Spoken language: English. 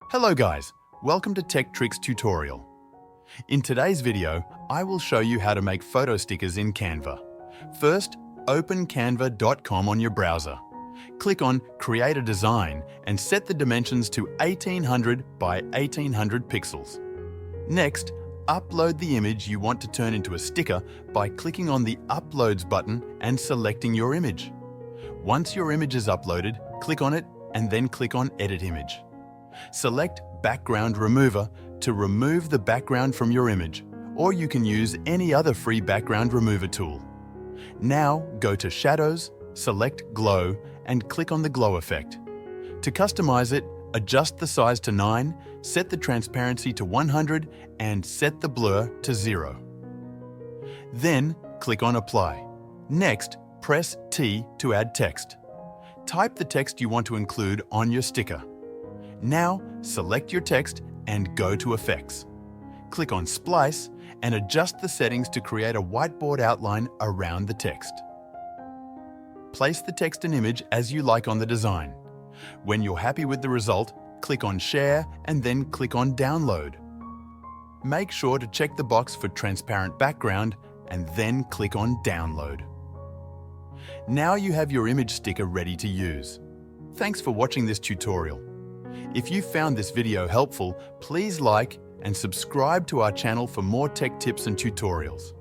Hello guys, welcome to Tech Tricks tutorial. In today's video, I will show you how to make photo stickers in Canva. First, open canva.com on your browser. Click on Create a Design and set the dimensions to 1800 by 1800 pixels. Next, upload the image you want to turn into a sticker by clicking on the Uploads button and selecting your image. Once your image is uploaded, click on it and then click on Edit Image. Select Background Remover to remove the background from your image, or you can use any other free background remover tool. Now go to Shadows, select Glow and click on the glow effect. To customize it, adjust the size to 9, set the transparency to 100 and set the blur to 0. Then click on Apply. Next, press T to add text. Type the text you want to include on your sticker. Now, select your text and go to Effects. Click on Splice and adjust the settings to create a whiteboard outline around the text. Place the text and image as you like on the design. When you're happy with the result, click on Share and then click on Download. Make sure to check the box for transparent background and then click on Download. Now you have your image sticker ready to use. Thanks for watching this tutorial. If you found this video helpful, please like and subscribe to our channel for more tech tips and tutorials.